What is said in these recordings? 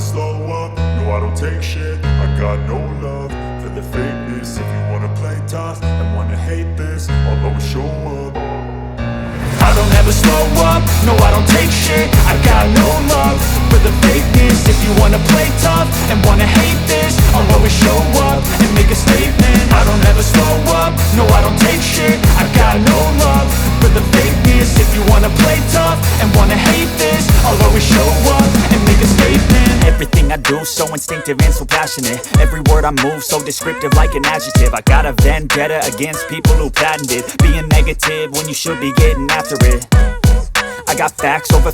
slow up, no I don't take shit. I got no love for the fakeness. If you wanna play tough and wanna hate this, I'll always show up. I don't ever slow up, no I don't take shit. I got no love for the fakeness. If you wanna play tough and wanna hate this, I'll always show up and make a statement. I don't ever slow up, no I don't take shit. I got no love for the fakeness. If you wanna play tough and wanna hate this, I'll always show up and make a statement. Everything I do so instinctive and so passionate. Every word I move so descriptive like an adjective. I got a vendetta against people who patented being negative when you should be getting after it. I got facts over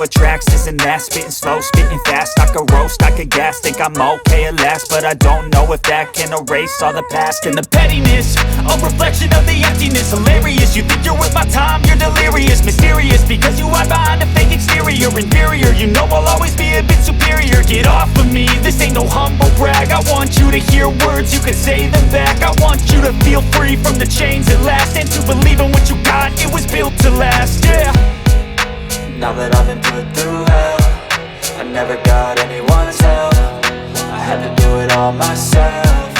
tracks, this and that. Spitting slow, spitting fast. I could roast, I could gas. Think I'm okay at last, but I don't know if that can erase all the past. And the pettiness, a reflection of the emptiness. Hilarious, you think you're worth my time, you're delirious. Mysterious, because you hide behind a fake exterior. Inferior, you know I'll always be a bit superior. Get off of me, this ain't no humble brag. I want you to hear words, you can say them back. I want you to feel free from the chains at last, and to believe in what you got, it was built to last, yeah. Now that I've been put through hell, I never got anyone's help. I had to do it all myself.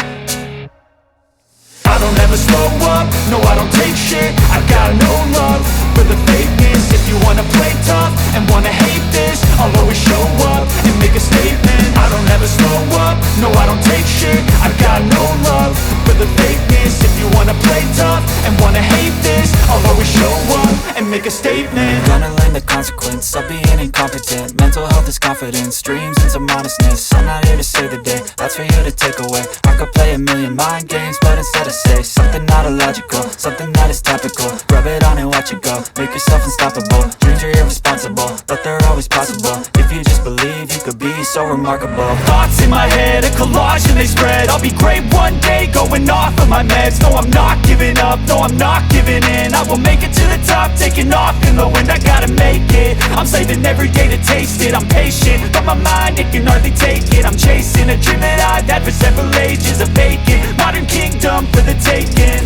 I don't ever slow up, no I don't take shit. I got no love for the fakeness. If you wanna play tough and wanna hate this, I'll always show up and make a statement. I don't ever slow up, no I don't take shit. I got no love for the fakeness. If you wanna play tough and wanna hate this, I'll always show up and make a statement. Gonna learn the consequence of being incompetent. Mental health is confidence, dreams and some honestness. I'm not here to save the day, that's for you to take away. I could play a million mind games, but instead I say something not illogical, something that is topical. Rub it on and watch it go, make yourself unstoppable. Dreams are irresponsible, but they're always possible. If you just believe, you could be so remarkable. Thoughts in my head, a collage and they spread. I'll be great one day, going off of my meds. No, I'm not giving up, no, I'm not giving in. I will make it to the top, taking off in the wind. I gotta make it, I'm saving every day to taste it. I'm patient, but my mind, it can hardly take it. I'm chasing a dream that I've had for several ages. A vacant, modern kingdom for the taking.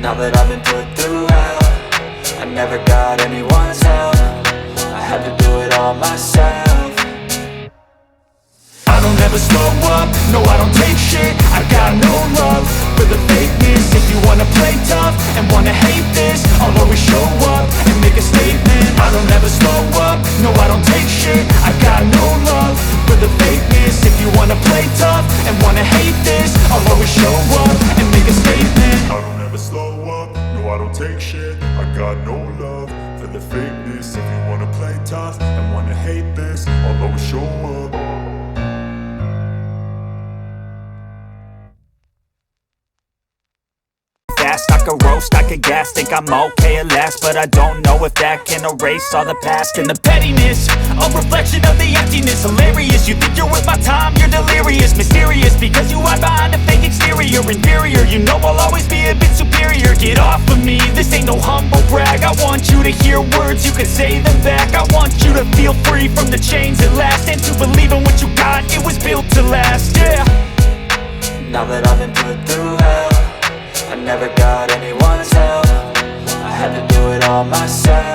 Now that I've been put through hell, I never got anyone's help. I had to do it all myself. I don't ever slow up, no I don't take shit. I got no love for the fakeness. If you wanna play tough and wanna hate this, I'll always show up and make a statement. I don't ever slow up, no I don't take shit. I got no love for the fakeness. If you wanna play tough and wanna hate this, I'll always show up and make a statement. I don't ever slow up, no I don't take shit. I got no love for the fakeness. If you wanna play tough and wanna hate this, I'll always show up. I could roast, I could gas, think I'm okay at last, but I don't know if that can erase all the past. And the pettiness, a reflection of the emptiness. Hilarious, you think you're worth my time, you're delirious. Mysterious, because you hide behind a fake exterior. Inferior, you know I'll always be a bit superior. Get off of me, this ain't no humble brag. I want you to hear words, you can say them back. I want you to feel free from the chains at last, and to believe in what you got, it was built to last, yeah. Now that I've been put through hell, I never got anyone's help. I had to do it all myself.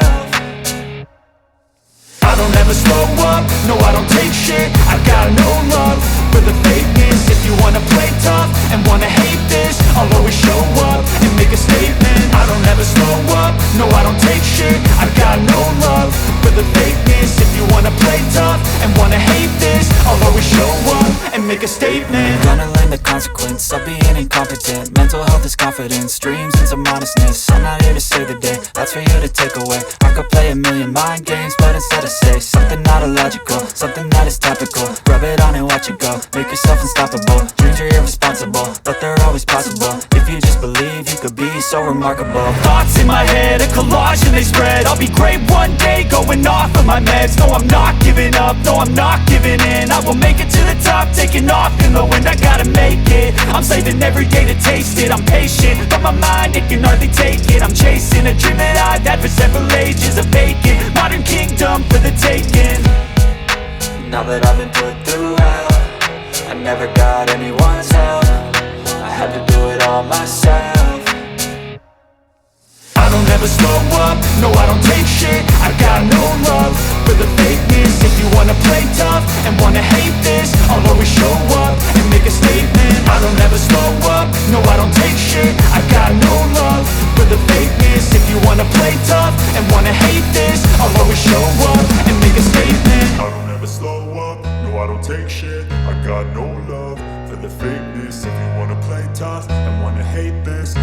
I don't ever slow up, no I don't take shit. I got no love for the fakeness. If you wanna play tough and wanna hate this, I'll always show up and make a statement. I don't ever slow up, no I don't take shit. I got no love for the fakeness. If you wanna play tough and wanna hate this, I'll always show up and make a statement. Gonna learn the consequence of being incompetent. Mental health is confidence, dreams and some honestness. I'm not here to save the day, that's for you to take away. I could play a million mind games, but instead I say something not illogical, something that is topical. Rub it on and watch it go, make yourself unstoppable. Dreams are irresponsible, but they're always possible. If you just believe, you could be so remarkable. Thoughts in my head, a collage and they spread. I'll be great one day, going off of my meds. No, I'm not giving up, no, I'm not giving in. I will make it to the top, taking off in the wind. I gotta make it, I'm saving every day to taste it. I'm patient, but my mind, it can hardly take it. I'm chasing a dream that I've had for several ages. A vacant, modern kingdom for the taking. Now that I've been put through hell, I never got anyone's help. I had to do it all myself. I don't ever slow up, no I don't take shit. I got no love for the fakeness. If you wanna play tough and wanna hate this, I'll always show up and make a statement. I don't ever slow up, no I don't take shit. I got no love for the fakeness. If you wanna play tough and wanna hate this, I'll always show up and make a statement. I don't ever slow up, no I don't take shit. I got no love for the fakeness. If you wanna play tough and wanna hate this,